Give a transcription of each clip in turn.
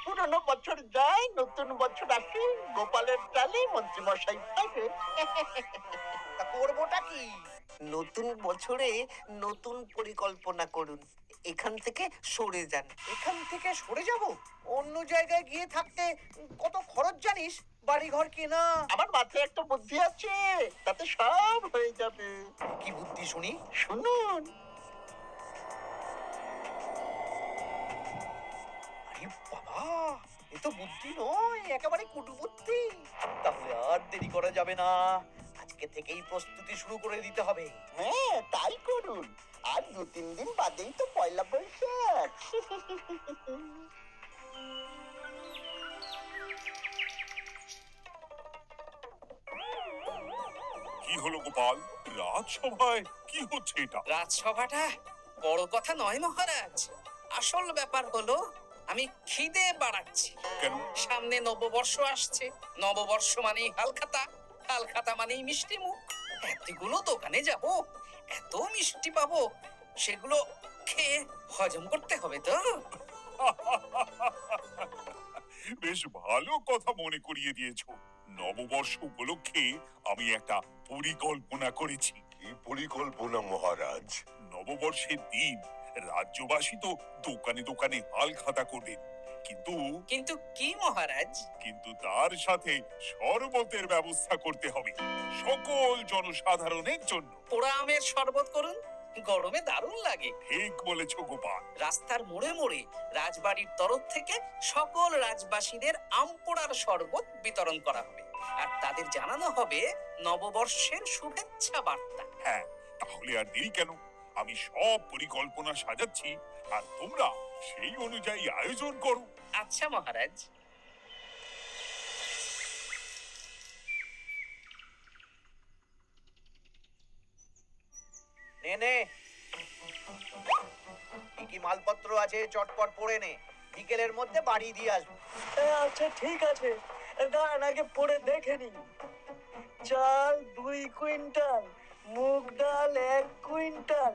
পুরনো বছর যায়, নতুন বছর আসে, গোপালের চালে মন্ত্রী মশাই থাকে। তা করবোটা কি? নতুন বছরে নতুন পরিকল্পনা করুন, এখান থেকে সরে যান। এখান থেকে সরে যাব? অন্য জায়গায় গিয়ে থাকতে কত খরচ জানিস? বাড়ি ঘর কেনা। আমার মাথায় একটা বুদ্ধি আছে, তাতে সব হয়ে যাবে। কি বুদ্ধি শুনি? শুনুন। আরে বাবা, এ তো বুদ্ধি নয়, একেবারে কুটুবুদ্ধি। তাহলে আর দেরি করা যাবে না, আজকে থেকেই প্রস্তুতি শুরু করে দিতে হবে। হ্যাঁ, তাই করুন। আর 2-3 দিন বাদেই তো পয়লা বৈশাখ। কি হলো গোপাল, রাজসভায় কি হচ্ছে এটা? রাজসভাটা বড় কথা নয় মহারাজ। আসল ব্যাপার হলো আমি খিদে বাড়াচ্ছি। কেন? সামনে নববর্ষ আসছে। নববর্ষ মানেই হালখাতা, হালখাতা মানেই মিষ্টি মুখ। এতগুলো দোকানে যাব, এত মিষ্টি পাবো, সেগুলো খেয়ে হজম করতে হবে তো। বেশ ভালো কথা মনে করিয়ে দিয়েছো। নববর্ষ উপলক্ষে আমি একটা পরিকল্পনা করেছি। কি পরিকল্পনা মহারাজ? নববর্ষের দিন রাজ্যবাসী তো দোকানে দোকানে হাল খাতা করবে, কিন্তু কিন্তু কি মহারাজ? কিন্তু তার সাথে শরবতের ব্যবস্থা করতে হবে সকল জনসাধারণের জন্য। পোড়া আমের শরবত করুন, গরমে দারুণ লাগে। ঠিক বলেছো গোপাল। রাস্তার মোড়ে মোড়ে রাজবাড়ির তরফ থেকে সকল রাজবাসীদের আম পোড়ার শরবত বিতরণ করা হবে, আর তাদের জানানো হবে নববর্ষের শুভেচ্ছা বার্তা। হ্যাঁ, তাহলে আর দেরি কেন? আমি সব পরিকল্পনা সাজাচ্ছি, আর তোমরা সেই অনুযায়ী আয়োজন করো। আচ্ছা মহারাজ। নে নে, কি কি মালপত্র আছে চটপট পড়ে নে, বিকেলের মধ্যে বাড়ি দিয়ে আসবো। আচ্ছা ঠিক আছে, দাঁড়ান আগে পড়ে দেখে নি। চাল 2 কুইন্টাল, মুগ ডাল 1 কুইন্টাল,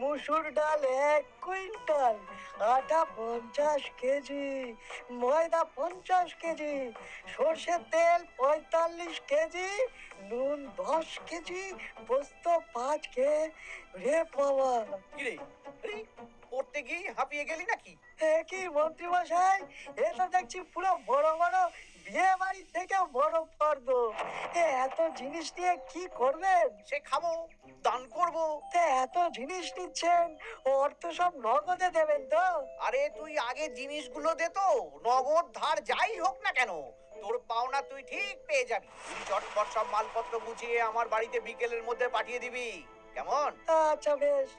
মুসুর ডাল 1 কুইন্টাল, আটা 50 কেজি, ময়দা 50 কেজি, সর্ষের তেল 45 কেজি, নুন 10 কেজি, পোস্ত 5 কে। রে বাবা, কিরে, আরে, পড়তে গিয়ে হাঁপিয়ে গেলি নাকি? কি মন্ত্রী মশাই, এটা দেখছি পুরো বড় বড় বিয়ে বাড়ির থেকে বড় ফর্দ। এত জিনিস নিয়ে কি করবেন? সে খাবো, দান করব। এত জিনিস নিচ্ছেন, অর্থ সব নগদে দেবেন তো? আরে তুই আগে জিনিসগুলো দে তো, নগদ ধার যাই হোক না কেন, তোর পাওনা তুই ঠিক পেয়ে যাবি। তুই চটপট সব মালপত্র গুছিয়ে আমার বাড়িতে বিকেলের মধ্যে পাঠিয়ে দিবি, কেমন? আচ্ছা বেশ।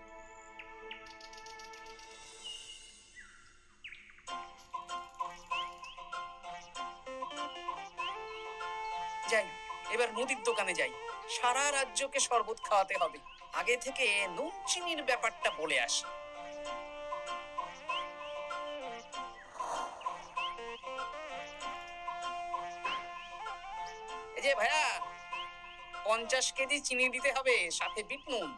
যাই, এবার মুদির দোকানে যাই। সারা রাজ্যকে শরবত খাওয়াতে হবে, আগে থেকে নুন চিনির ব্যাপারটা বলে আসি। এই যে ভাইয়া, 50 কেজি চিনি দিতে হবে, সাথে বিট নুন,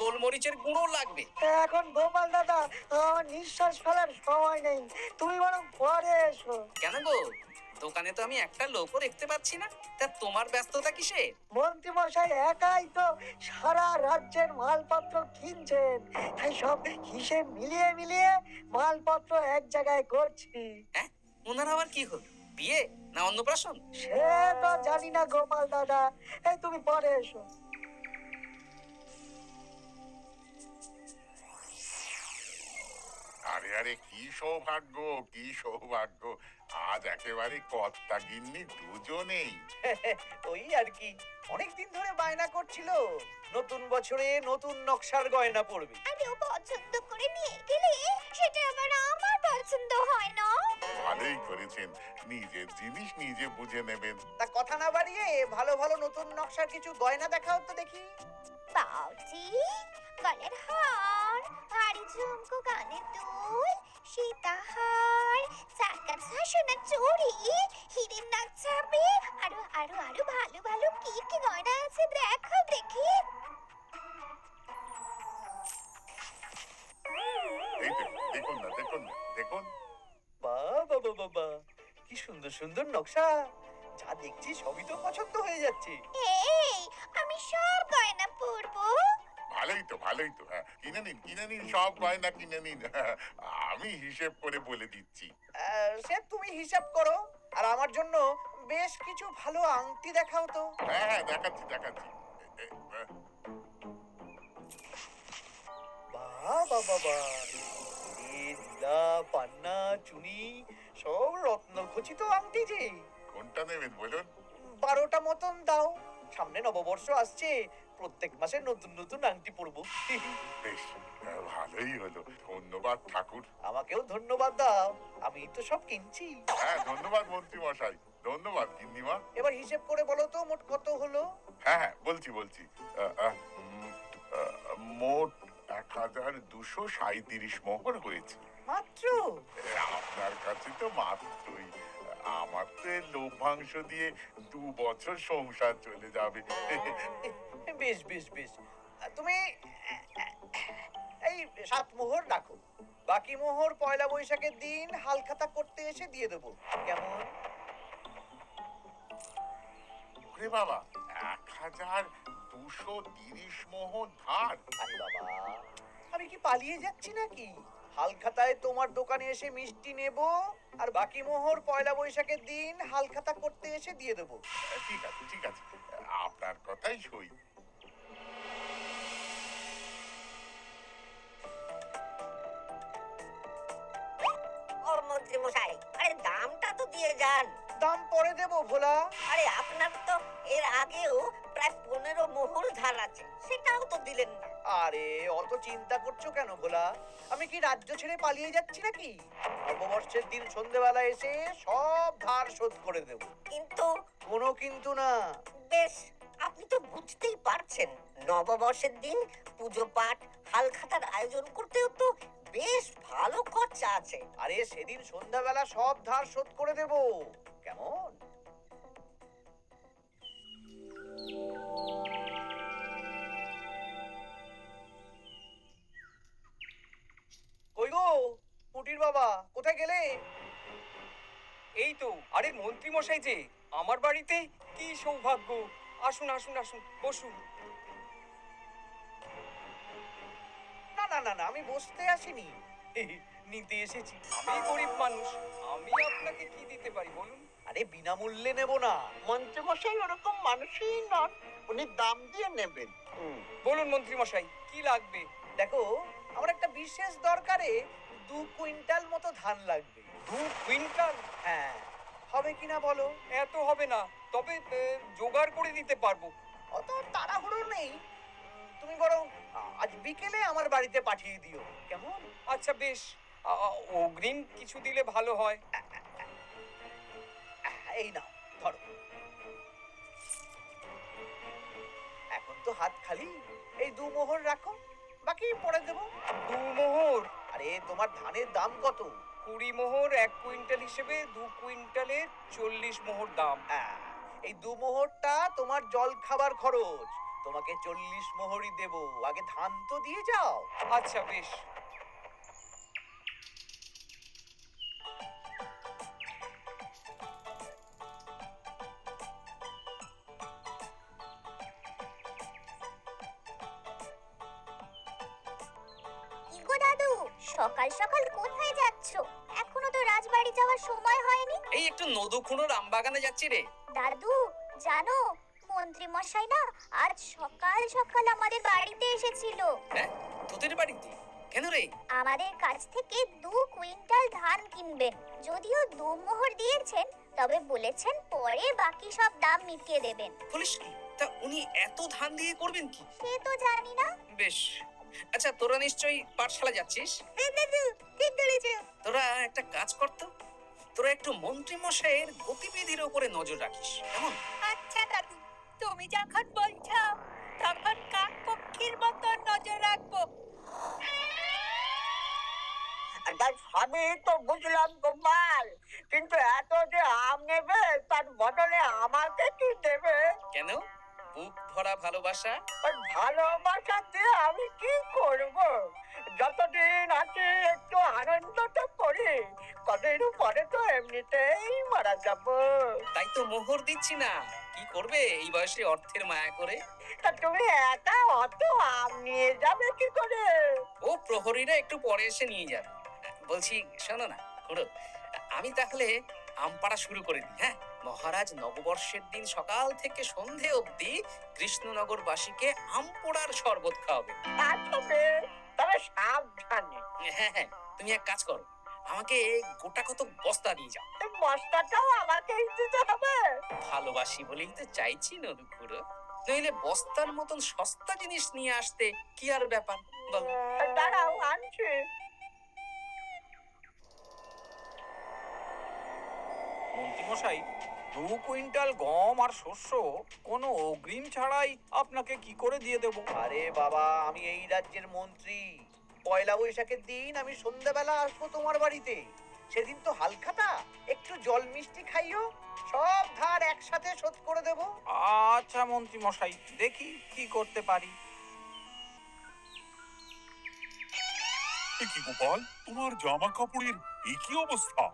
গোলমরিচের গুঁড়ো লাগবে। এখন গোপাল দাদা, আমার নিঃশ্বাস ফেলার সময় নেই, তুমি বরং পরে এসো। কেন গো, দোকানে তো আমি একটা লোকও দেখতে পাচ্ছি না, তা তোমার ব্যস্ততা কিসে? মন্ত্রী মশাই একাই তো সারা রাজ্যের মালপত্র কিনছেন, তাই সব হিসেব মিলিয়ে মিলিয়ে মালপত্র এক জায়গায় করছি। হ্যাঁ, ওনার আবার কি হল? বিয়ে না অন্নপ্রাশন? সে তো জানি না গোপাল দাদা, এই তুমি পরে এসো। আরে আরে, কি সৌভাগ্য, কি সৌভাগ্য! আজ একেবারে কর্তা গিন্নি দুজনেই। ওই আর কি, অনেকদিন ধরে বায়না করছিল নতুন বছরে নতুন নকশার গয়না পরবে। আরে ও পছন্দ করে নিয়ে গেলে সেটা আমার পছন্দ হয় না। ভালোই করেছেন, নিজের জিনিস নিজে বুঝে নেবেন। তা কথা না বাড়িয়ে ভালো ভালো নতুন নকশার কিছু গয়না দেখাও তো দেখি। বাউজি, গলার হার, হাড়ি ঝুমকো, কানের দুল, সীতাহার, চাকাছা সোনার চুড়ি, হিরের নাক ছাপে, আরো আরো আরো ভালো ভালো কি কি গয়না আছে দেখাও দেখি। এই দেখুন, দেখুন না, দেখুন দেখুন। বাবা বাবা বাবা, কি সুন্দর সুন্দর নকশা। যা দেখছি সবই তো পছন্দ হয়ে যাচ্ছে। এই আমি সব গয়না পরবো। ভালোই তো, হ্যাঁ, কিনে নিন, সব গয়না কিনে নিন। আমি হিসেব করে বলে দিচ্ছি। সে তুমি হিসাব করো, আর আমার জন্য বেশ কিছু ভালো আংটি দেখাও তো। হ্যাঁ, দেখাচ্ছি। এ, এ, বাবা বাবা, নীলা পান্না চুনি সব রত্ন খচিত আংটি যে। কোনটা নেবেন বলুন? 12টা মতন দাও। সামনে নববর্ষ আসছে, প্রত্যেক মাসে নতুন নতুন আংটি পরবো। বেশ, ভালোই হলো। ধন্যবাদ ঠাকুর। আমাকেও ধন্যবাদ দাও, আমি তো সব কিনছি। হ্যাঁ, ধন্যবাদ মন্ত্রী মশাই, ধন্যবাদ গিন্নিমা। এবার হিসেব করে বলো তো মোট কত হলো। হ্যাঁ, বলছি। মোট 1237 মোহর হয়েছে। মাত্র? আপনার কাছে তো মাত্রই। আমার তো এর লভ্যাংশ দিয়ে 2 বছর সংসার চলে যাবে। বেশ বেশ বেশ, তুমি এই 7 মোহর রাখো। বাকি মোহর পয়লা বৈশাখের দিন হালখাতা করতে এসে দিয়ে দেবো, কেমন? ওরে বাবা, 1230 মোহর ধার। আরে বাবা, আমি কি পালিয়ে যাচ্ছি নাকি? হালখাতায় তোমার দোকানে এসে মিষ্টি নেব, আর বাকি মোহর পয়লা বৈশাখের দিন হালখাতা করতে এসে দিয়ে দেবো। ঠিক আছে, আপনার কথাই সই। ওর মন্ত্রী মশাই, আরে দামটা তো দিয়ে যান। দাম পরে দেবো ভোলা। আরে আপনার তো এর আগেও প্রায় 15 মোহর ধার আছে, সেটাও তো দিলেন না। আরে অত চিন্তা করছো কেন ভোলা? আমি কি রাজ্য ছেড়ে পালিয়ে যাচ্ছি নাকি? নববর্ষের দিন সন্ধেবেলা এসে সব ধার শোধ করে দেব। কিন্তু কোনো কিন্তু না। বেশ, আপনি তো বুঝতেই পারছেন, নববর্ষের দিন পুজো পাঠ হালখাতার আয়োজন করতেও তো বেশ ভালো খরচা আছে। আরে সেদিন সন্ধ্যাবেলা সব ধার শোধ করে দেব, কেমন? কই গো পুটির বাবা, কোথায় গেলে? এই তো, আরে মন্ত্রী মশাই যে আমার বাড়িতে, কি সৌভাগ্য। আসুন আসুন আসুন, বসুন। না না না না, আমি বসতে আসিনি, নিতে এসেছি। আমি গরিব মানুষ, আমি আপনাকে কি দিতে পারি বলুন? আরে বিনামূল্যে নেব না। মন্ত্রীমশাই ওরকম মানুষই নন, উনি দাম দিয়ে নেবেন। বলুন মন্ত্রী মশাই, কি লাগবে? দেখো, আমার একটা বিশেষ দরকারে 2 কুইন্টাল মতো ধান লাগবে। 2 কুইন্টাল? হ্যাঁ, হবে কিনা বলো? এত হবে না, তবে জোগাড় করে দিতে পারবো। অত তাড়াহুড়ো নেই, তুমি বরং আজ বিকেলে আমার বাড়িতে পাঠিয়ে দিও, কেমন? আচ্ছা বেশ, অগ্রিম কিছু দিলে ভালো হয়। এই নাও, ধরো। এখন তো হাত খালি, এই 2 মোহর রাখো, বাকি পরে দেবো। 2 মোহর? আরে তোমার ধানের দাম কত? 20 মোহর 1 কুইন্টাল হিসেবে 2 কুইন্টালের 40 মোহর দাম। এই 2 মোহরটা তোমার জল খাবার খরচ, তোমাকে 40 মোহরই দেবো। আগে ধান তো দিয়ে যাও। আচ্ছা বেশ। কি গো দাদু, সকাল সকাল কোথায় যাচ্ছো? এখনো তো রাজবাড়ি যাওয়ার সময় হয়নি। এই একটু নদুখুনোর আমবাগানে যাচ্ছি রে। দাদু, জানো মন্ত্রী মশাই না আজ সকাল সকাল আমাদের বাড়িতে এসেছিল। হ্যাঁ, তোদের বাড়িতে কেন রে? আমাদের কাছ থেকে 2 কুইন্টাল ধান কিনবেন। যদিও 2 মোহর দিয়েছেন, তবে বলেছেন পরে বাকি সব দাম মিটিয়ে দেবেন। বলিস কি? তা উনি এত ধান দিয়ে করবেন কি? সে তো জানি না। বেশ, আচ্ছা তোরা নিশ্চয়ই পাঠশালা যাচ্ছিস। হ্যাঁ দাদু, ঠিক ধরেছো। তোরা একটা কাজ করতো, তোরা একটু মন্ত্রী মশাইয়ের গতিবিধির উপরে নজর রাখিস, কেমন? আচ্ছা দাদু, তুমি যখন বলছো তখন কাক পক্ষীর মতো নজর রাখবো। তার সবই তো বুঝলাম গোপাল, কিন্তু এত যে আম নেবে তার বদলে আমাকে কি দেবে? কেন? বুক ভরা ভালোবাসা। ওই ভালোবাসা দিয়ে আমি কি করব? যতদিন আছি একটু আনন্দ তো করি। এমনিতেই মারা যাব। তাই তো মোহর দিচ্ছি না। কি করবে এই বয়সে অর্থের মায়া করে? তা তুমি একা অত আম নিয়ে যাবে কি করে? ও প্রহরীরা একটু পরে এসে নিয়ে যাবে। বলছি শোনো না খুড়ো, আমি তাহলে আম পাড়া শুরু করে দিই, হ্যাঁ? মহারাজ নববর্ষের দিন সকাল থেকে সন্ধে অবধি কৃষ্ণনগরবাসীকে আম পোড়ার শরবত খাওয়াবে। আচ্ছা বেশ, তবে সাবধানে। হ্যাঁ হ্যাঁ, তুমি এক কাজ করো, আমাকে গোটা কত বস্তা দিয়ে যাও। এই বস্তাটাও আমাকেই দিতে হবে? ভালোবাসি বলেই তো চাইছি নদু খুড়ো, নইলে বস্তার মতন সস্তা জিনিস নিয়ে আসতে কি আর ব্যাপার বলো? দাঁড়াও, আনছি। মন্ত্রীমশাই, 2 কুইন্টাল গম আর শস্য কোনো অগ্রিম ছাড়াই আপনাকে কি করে দিয়ে দেব? আরে বাবা, আমি এই রাজ্যের মন্ত্রী। পয়লা বৈশাখের দিন আমি সন্ধ্যাবেলা আসবো তোমার বাড়িতে। সেদিন তো হালখাতা, একটু জল মিষ্টি খাইও, সব ধার একসাথে শোধ করে দেব। আচ্ছা মন্ত্রীমশাই, দেখি কি করতে পারি। এ কি গোপাল, তোমার জামা কাপড়ের এই কি অবস্থা?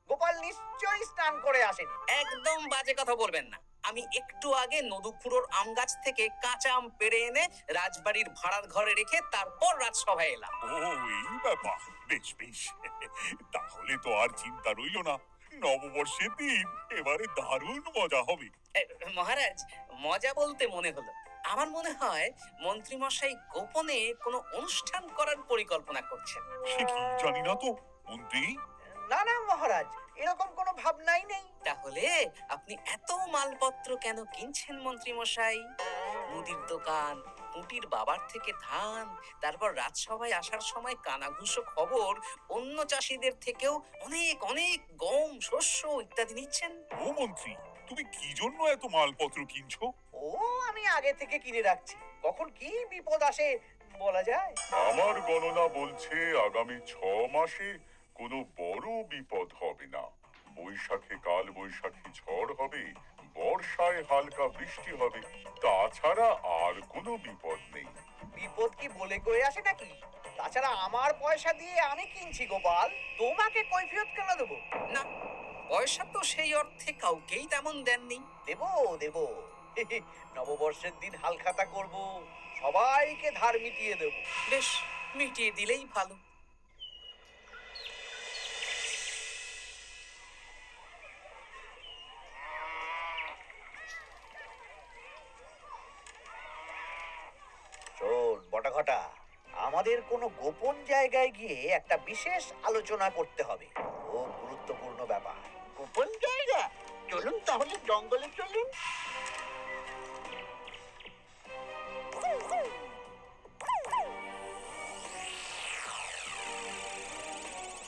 গোপাল নিশ্চয়ই স্নান করে আসেনি। একদম বাজে কথা বলবেন না। আমি একটু আগে নদুপুরোর আম গাছ থেকে কাঁচা আম পেড়ে এনে রাজবাড়ির ভাড়ার ঘরে রেখে তারপর রাজসভায় এলাম। ও, এই ব্যাপার। বেশ বেশ, তাহলে তো আর চিন্তা রইল না। নববর্ষের দিন এবারে দারুণ মজা হবে। এ, মহারাজ, মজা বলতে মনে হলো, আমার মনে হয় মন্ত্রীমশাই গোপনে কোনো অনুষ্ঠান করার পরিকল্পনা করছেন। সে কি জানি না তো মন্ত্রী। না না মহারাজ, এরকম কোনো ভাবনাই নেই। তাহলে আপনি এত মালপত্র কেন কিনছেন মন্ত্রীমশাই? মুদির দোকান, পুটির বাবার থেকে ধান, তারপর রাজসভায় আসার সময় কানাঘুষো খবর অন্য চাষিদের থেকেও অনেক অনেক গম, শস্য ইত্যাদি নিচ্ছেন। ও মন্ত্রী, তুমি কি জন্য এত মালপত্র কিনছো? ও, আমি আগে থেকে কিনে রাখছি, কখন কি বিপদ আসে বলা যায়। আমার গণনা বলছে আগামী 6 মাসে কোনো বড় বিপদ হবে না। বৈশাখে কাল বৈশাখী ঝড় হবে, বর্ষায় হালকা বৃষ্টি হবে, তাছাড়া আর কোনো বিপদ নেই। বিপদ কি বলে কয়ে আসে নাকি? তাছাড়া আমার পয়সা দিয়ে আমি কিনছি গোপাল, তোমাকে কৈফিয়ত কেন দেবো? না, পয়সা তো সেই অর্থে কাউকেই তেমন দেননি। দেবো দেবো। নববর্ষের দিন হালখাতা করব, সবাইকে ধার মিটিয়ে দেবো। বেশ, মিটিয়ে দিলেই ভালো। শোন বটাঘটা, আমাদের কোনো গোপন জায়গায় গিয়ে একটা বিশেষ আলোচনা করতে হবে। খুব গুরুত্বপূর্ণ ব্যাপার। গোপন জায়গা? চলুন তাহলে জঙ্গলে চলুন।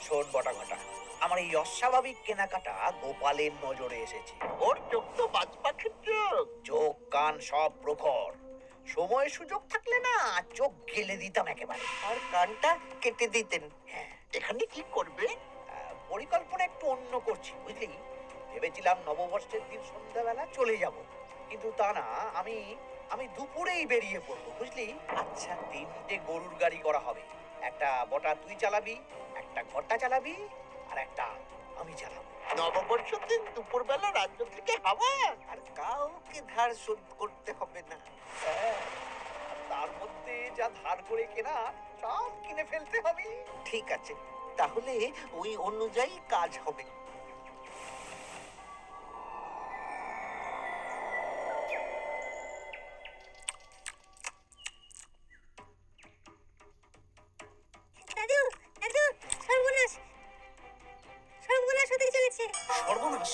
শোন বটাঘটা, আমার এই অস্বাভাবিক কেনাকাটা গোপালের নজরে এসেছে। ওর চোখ তো বাজ পাখির চোখ। চোখ কান সব প্রখর। সময় সুযোগ থাকলে না চোখ গেলে দিতাম একেবারে। আর কানটা কেটে দিতেন। হ্যাঁ, এখানে কি করবে? পরিকল্পনা একটু অন্য করছি বুঝলি। ভেবেছিলাম নববর্ষের দিন সন্ধ্যাবেলা চলে যাব, কিন্তু তা না, আমি আমি দুপুরেই বেরিয়ে পড়বো বুঝলি। আচ্ছা, 3টে গরুর গাড়ি করা হবে। একটা বটা তুই চালাবি, একটা ঘটা চালাবি, আর একটা আমি চালাবো। নববর্ষের দিন দুপুরবেলা রাজ্য থেকে হাওয়া, আর কাউকে ধার শোধ করতে হবে না। হ্যাঁ, আর তার মধ্যে যা ধার করে কেনা সব কিনে ফেলতে হবে। ঠিক আছে, তাহলে ওই অনুযায়ী কাজ হবে। দাদু, দাদু, সর্বনাশ, সর্বনাশ হতে চলেছে। সর্বনাশ?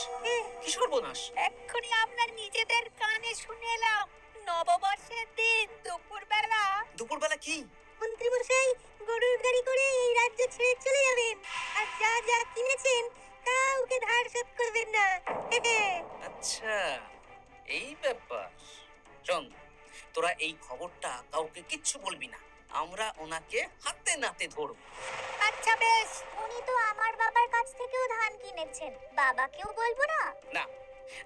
কি সর্বনাশ? এক্ষুনি আপনার নিজেদের কানে শুনে এলাম, নববর্ষের দিন দুপুরবেলা দুপুরবেলা কি? মন্ত্রীমশাই গরুর গাড়ি করে এই রাজ্য ছেড়ে চলে যাবেন, আর যা যা কিনেছেন কাউকে ধার শোধ করবেন না। আচ্ছা, এই ব্যাপার। শোন, তোরা এই খবরটা কাউকে কিচ্ছু বলবি না। আমরা ওনাকে হাতে নাতে ধরব। আচ্ছা বেশ। উনি তো আমার বাবার কাছ থেকেও ধান কিনেছেন, বাবাকেও বলবো না? না,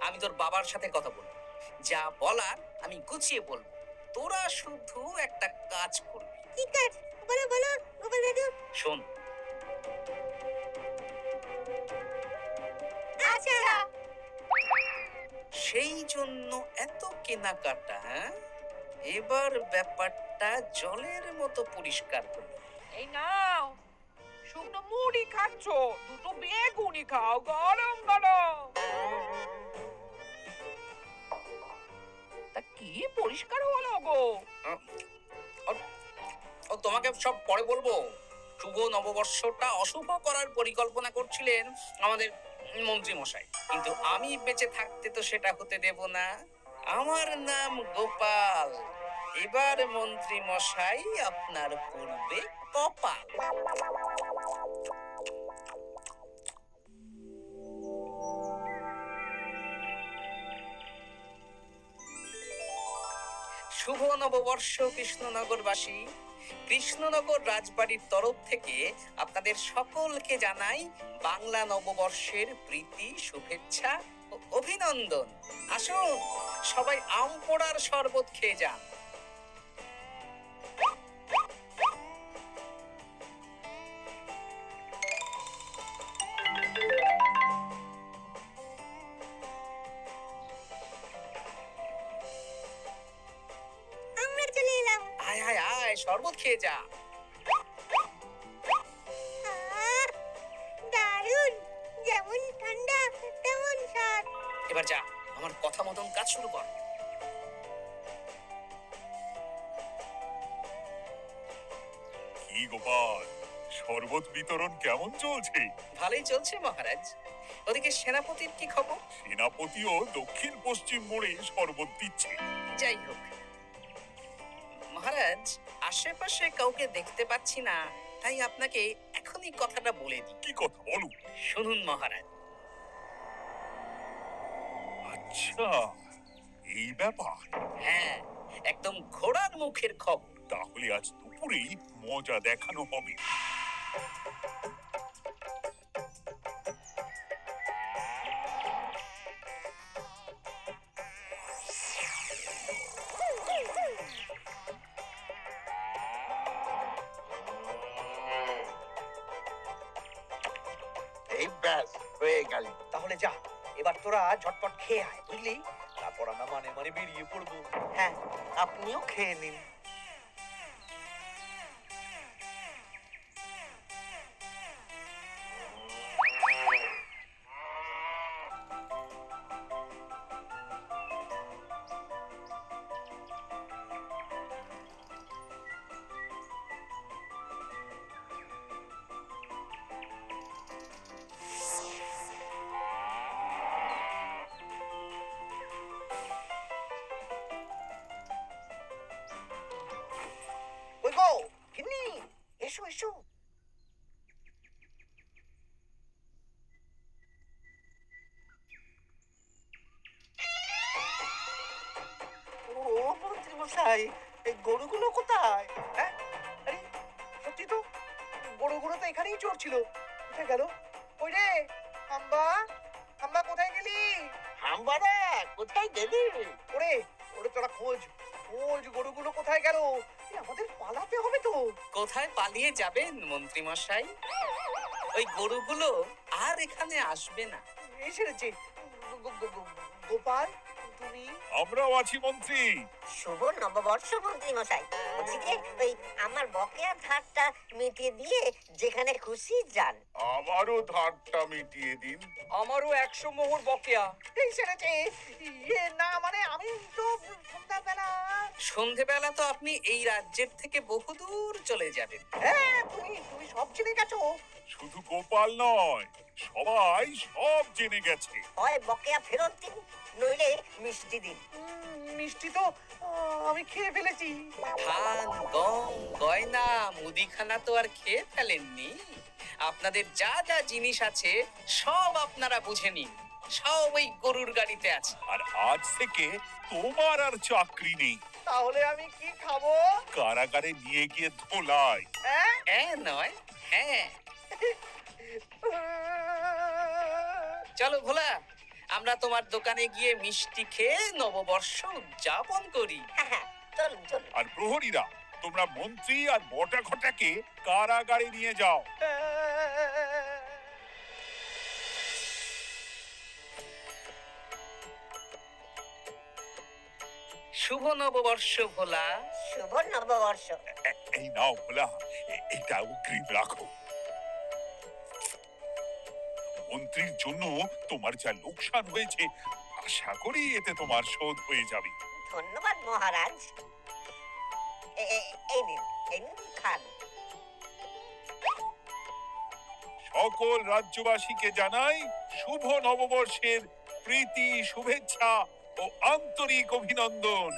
আমি তোর বাবার সাথে কথা বলবো, যা বলার আমি গুছিয়ে বলবো। তোরা শুধু একটা কাজ করবি। কি কাজ? বলো বলো গোপাল দাদু। শোন, সেই জন্য এত কেনাকাটা, হ্যাঁ? এবার ব্যাপারটা জলের মতো পরিষ্কার হলো। এই নাও, শুকনো মুড়ি খাচ্ছ, দুটো বেগুনি খাও গরম গরম। তা কি পরিষ্কার হলো গো? ও তোমাকে সব পরে বলবো। শুভ নববর্ষটা অশুভ করার পরিকল্পনা করছিলেন আমাদের মন্ত্রী মশাই, কিন্তু আমি বেঁচে থাকতে তো সেটা হতে দেব না। আমার নাম গোপাল। এবার মন্ত্রী মশাই আপনার পূর্বে কপাল। শুভ নববর্ষ কৃষ্ণনগরবাসী। কৃষ্ণনগর রাজবাড়ির তরফ থেকে আপনাদের সকলকে জানাই বাংলা নববর্ষের প্রীতি, শুভেচ্ছা ও অভিনন্দন। আসুন সবাই আম পোড়ার শরবত খেয়ে যান। আমরা চলে এলাম। আয় আয় আয়, শরবত খেয়ে যা। আহ, দারুণ, যেমন ঠান্ডা তেমন স্বাদ। এবার যা, আমার কথা মতন কাজ শুরু কর। কি গোপাল, শরবত বিতরণ কেমন চলছে? ভালোই চলছে মহারাজ। ওদিকে সেনাপতির কি খবর? সেনাপতিও দক্ষিণ পশ্চিম মোড়ে শরবত দিচ্ছে। যাই হোক মহারাজ, আশেপাশে কাউকে দেখতে পাচ্ছি না, তাই আপনাকে এখনই কথাটা বলে দিই। কি কথা বলো? শুনুন মহারাজ। আচ্ছা, এই ব্যাপার। হ্যাঁ, একদম ঘোড়ার মুখের খবর। তাহলে আজ দুপুরেই মজা দেখানো হবে। এই ব্যাস হয়ে গেল। তাহলে যা, এবার তোরা ঝটপট খেয়ে আয়, বুঝলি? তারপর আমরা মানে মানে বেরিয়ে পড়বো। হ্যাঁ, আপনিও খেয়ে নিন। ওই গো, গিন্নি, এসো এসো। ও মন্ত্রী মশাই, এই গরুগুলো কোথায়? হ্যাঁ, আরে সত্যি তো, গরুগুলো তো এখানেই চড়ছিল। কোথায় গেল? ওই রে, হাম্বা, হাম্বা কোথায় গেলি? হাম্বারা কোথায় গেলি? ওরে, ওরে তোরা খোঁজ, খোঁজ গরুগুলো কোথায় গেল? এই আমাদের পালাতে হবে তো। কোথায় পালিয়ে যাবেন মন্ত্রী মশাই? ওই গরুগুলো আর এখানে আসবে না। এই সেরেছে। গোপাল, তুমি? আমরাও আছি মন্ত্রী। শুভ নববর্ষ মন্ত্রী মশাই। বলছি যে ওই আমার বকেয়া ধারটা মিটিয়ে দিয়ে যেখানে খুশি যান। আমারও ধারটা মিটিয়ে দিন। আমারও 100 মোহর বকেয়া। এই সেরেছে। ইয়ে না, মানে আমি তো সন্ধ্যাবেলা। সন্ধেবেলা তো আপনি এই রাজ্যের থেকে বহুদূর চলে যাবেন। হ্যাঁ, তুমি সব জেনে গেছো। শুধু গোপাল নয়, সবাই সব জেনে গেছে। হয় বকেয়া ফেরত দিন, নইলে মিষ্টি দিন। মিষ্টি তো আমি খেয়ে ফেলেছি। ধান, গম, গয়না, মুদিখানা তো আর খেয়ে ফেলেননি। আপনাদের যা যা জিনিস আছে সব আপনারা বুঝে নিন। সব ওই গরুর গাড়িতে আছে। আর আজ থেকে তোমার আর চাকরি নেই। তাহলে আমি কি খাবো? কারাগারে নিয়ে গিয়ে ধোলাই। হ্যাঁ? হ্যাঁ নয়, হ্যাঁ। চলো ভোলা, আমরা তোমার দোকানে গিয়ে মিষ্টি খেয়ে নববর্ষ উদযাপন করি। হ্যাঁ হ্যাঁ, চলুন চলুন। আর প্রহরীরা, তোমরা মন্ত্রী আর বটা ঘটাকে কারাগারে নিয়ে যাও। শুভ নববর্ষ ভোলা। শুভ নববর্ষ। এই নাও ভোলা, এটা অগ্রিম রাখো। মন্ত্রীর জন্য তোমার যা লোকসান হয়েছে, আশা করি এতে তোমার শোধ হয়ে যাবে। ধন্যবাদ মহারাজ। এই নিন খান। সকল রাজ্যবাসীকে জানাই শুভ নববর্ষের প্রীতি, শুভেচ্ছা ও আন্তরিক অভিনন্দন।